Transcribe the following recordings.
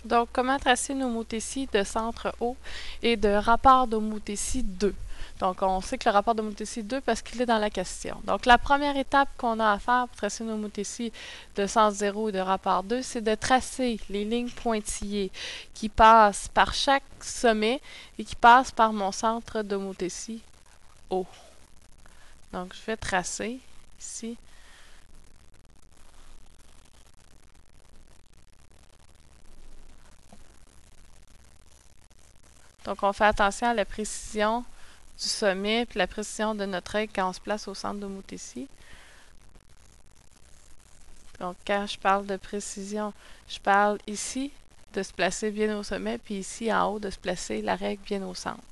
Donc, comment tracer une homothétie de centre O et de rapport d'homothétie 2. Donc, on sait que le rapport d'homothétie 2 parce qu'il est dans la question. Donc, la première étape qu'on a à faire pour tracer une homothétie de sens 0 et de rapport 2, c'est de tracer les lignes pointillées qui passent par chaque sommet et qui passent par mon centre d'homothétie O. Donc, je vais tracer ici. Donc, on fait attention à la précision du sommet puis la précision de notre règle quand on se place au centre d'homothétie. Donc, quand je parle de précision, je parle ici de se placer bien au sommet, puis ici en haut de se placer la règle bien au centre.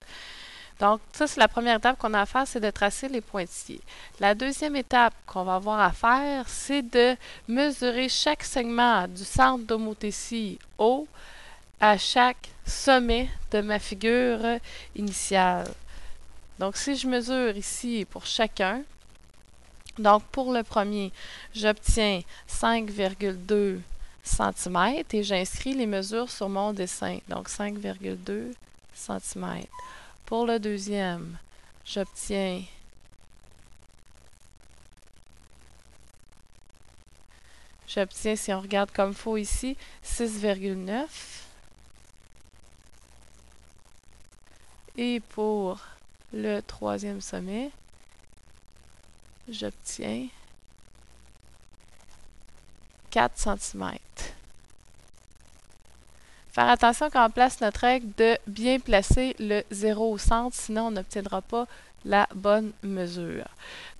Donc, ça, c'est la première étape qu'on a à faire, c'est de tracer les pointillés. La deuxième étape qu'on va avoir à faire, c'est de mesurer chaque segment du centre d'homothétie O à chaque sommet de ma figure initiale. Donc, si je mesure ici pour chacun, donc pour le premier, j'obtiens 5,2 cm et j'inscris les mesures sur mon dessin. Donc, 5,2 cm. Pour le deuxième, j'obtiens si on regarde comme il faut ici, 6,9. Et pour le troisième sommet, j'obtiens 4 cm. Faire attention quand on place notre règle de bien placer le 0 au centre, sinon on n'obtiendra pas la bonne mesure.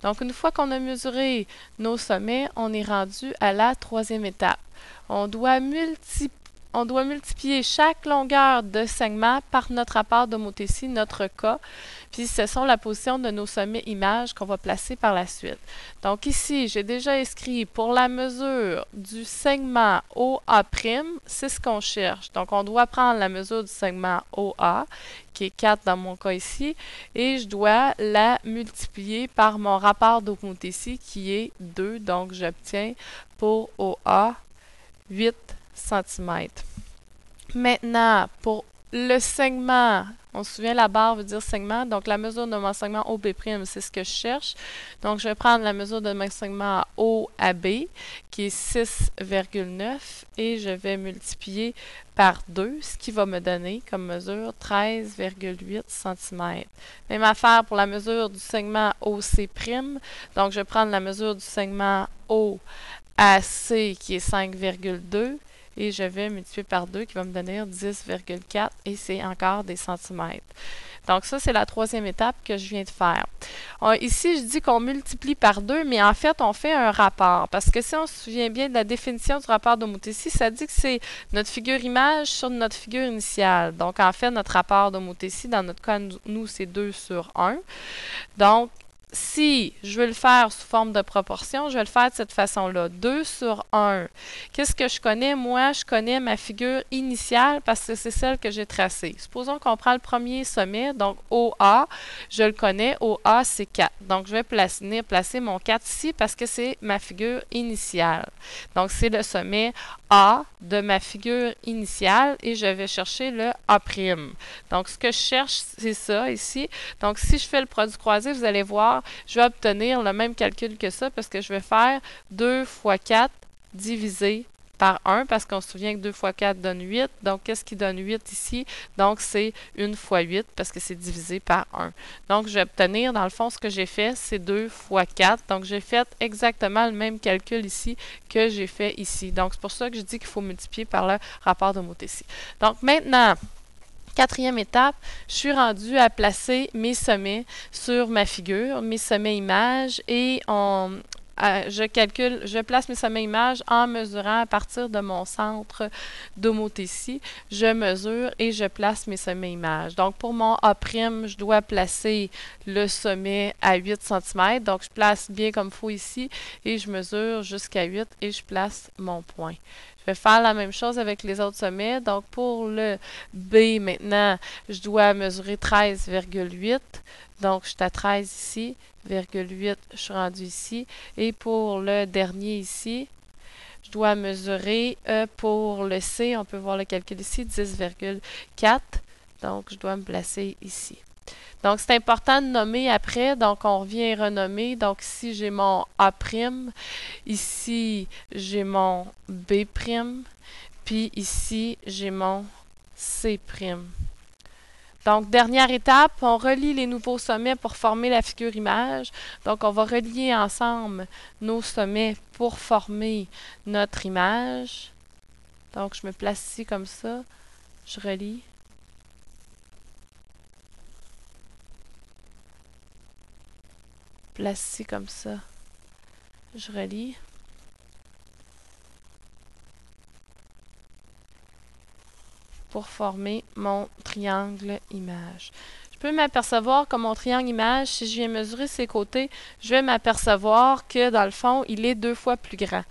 Donc, une fois qu'on a mesuré nos sommets, on est rendu à la troisième étape. On doit multiplier chaque longueur de segment par notre rapport d'homothétie, notre K, puis ce sont la position de nos sommets images qu'on va placer par la suite. Donc ici, j'ai déjà inscrit pour la mesure du segment OA', c'est ce qu'on cherche. Donc on doit prendre la mesure du segment OA, qui est 4 dans mon cas ici, et je dois la multiplier par mon rapport d'homothétie qui est 2. Donc j'obtiens pour OA 8 cm. Maintenant, pour le segment, on se souvient, la barre veut dire segment, donc la mesure de mon segment OB', c'est ce que je cherche. Donc, je vais prendre la mesure de mon segment OAB, qui est 6,9, et je vais multiplier par 2, ce qui va me donner comme mesure 13,8 cm. Même affaire pour la mesure du segment OC', donc je vais prendre la mesure du segment OAC, qui est 5,2, et je vais multiplier par 2 qui va me donner 10,4 et c'est encore des centimètres. Donc ça, c'est la troisième étape que je viens de faire. Ici, je dis qu'on multiplie par 2, mais en fait, on fait un rapport. Parce que si on se souvient bien de la définition du rapport d'homothétie, ça dit que c'est notre figure image sur notre figure initiale. Donc en fait, notre rapport d'homothétie, dans notre cas, nous, c'est 2 sur 1. Donc, si je veux le faire sous forme de proportion, je vais le faire de cette façon-là. 2 sur 1. Qu'est-ce que je connais? Moi, je connais ma figure initiale parce que c'est celle que j'ai tracée. Supposons qu'on prend le premier sommet, donc OA. Je le connais. OA, c'est 4. Donc, je vais placer mon 4 ici parce que c'est ma figure initiale. Donc, c'est le sommet A de ma figure initiale et je vais chercher le A'. Donc, ce que je cherche, c'est ça ici. Donc, si je fais le produit croisé, vous allez voir, je vais obtenir le même calcul que ça parce que je vais faire 2 fois 4 divisé par 1 parce qu'on se souvient que 2 fois 4 donne 8. Donc, qu'est-ce qui donne 8 ici? Donc, c'est 1 fois 8 parce que c'est divisé par 1. Donc, je vais obtenir, dans le fond, ce que j'ai fait, c'est 2 fois 4. Donc, j'ai fait exactement le même calcul ici que j'ai fait ici. Donc, c'est pour ça que je dis qu'il faut multiplier par le rapport d'homothétie. Donc, maintenant, quatrième étape, je suis rendue à placer mes sommets sur ma figure, mes sommets images, et je place mes sommets images en mesurant à partir de mon centre d'homothétie. Je mesure et je place mes sommets images. Donc, pour mon A', je dois placer le sommet à 8 cm. Donc, je place bien comme il faut ici et je mesure jusqu'à 8 et je place mon point. Je vais faire la même chose avec les autres sommets. Donc, pour le B, maintenant, je dois mesurer 13,8. Donc, je suis à 13 ici, 0,8, je suis rendu ici. Et pour le dernier ici, je dois mesurer pour le C, on peut voir le calcul ici, 10,4. Donc, je dois me placer ici. Donc, c'est important de nommer après. Donc, on revient renommer. Donc, ici, j'ai mon A'. Ici, j'ai mon B'. Puis ici, j'ai mon C'. Donc, dernière étape, on relie les nouveaux sommets pour former la figure image. Donc, on va relier ensemble nos sommets pour former notre image. Donc, je me place ici comme ça. Je relie. Place ici comme ça. Je relie. Pour former mon triangle image. Je peux m'apercevoir que mon triangle image, si je viens mesurer ses côtés, je vais m'apercevoir que dans le fond, il est 2 fois plus grand.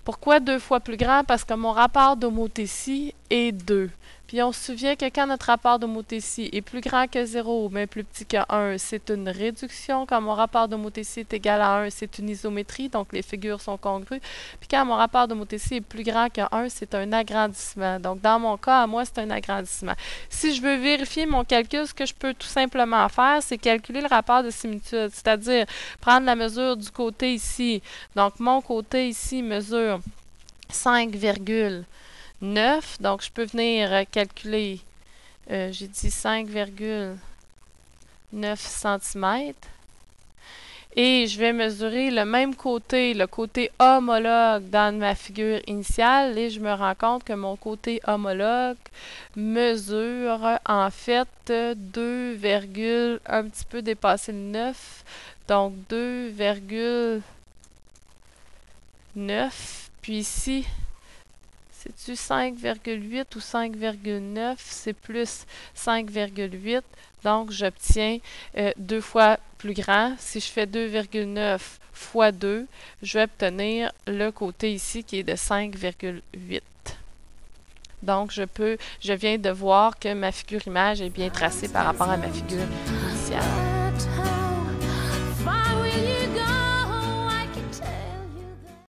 Pourquoi 2 fois plus grand? Parce que mon rapport d'homothétie est 2. Puis on se souvient que quand notre rapport d'homothétie est plus grand que 0, mais plus petit que 1, c'est une réduction. Quand mon rapport d'homothétie est égal à 1, c'est une isométrie, donc les figures sont congrues. Puis quand mon rapport d'homothétie est plus grand que 1, c'est un agrandissement. Donc dans mon cas, à moi, c'est un agrandissement. Si je veux vérifier mon calcul, ce que je peux tout simplement faire, c'est calculer le rapport de similitude, c'est-à-dire prendre la mesure du côté ici. Donc mon côté ici mesure 5,9. Donc, je peux venir calculer, j'ai dit 5,9 cm. Et je vais mesurer le même côté, le côté homologue dans ma figure initiale. Et je me rends compte que mon côté homologue mesure en fait 2, un petit peu dépassé le 9. Donc, 2,9. Puis ici, c'est-tu 5,8 ou 5,9? C'est plus 5,8. Donc, j'obtiens 2 fois plus grand. Si je fais 2,9 fois 2, je vais obtenir le côté ici qui est de 5,8. Donc, je viens de voir que ma figure image est bien tracée par rapport à ma figure initiale.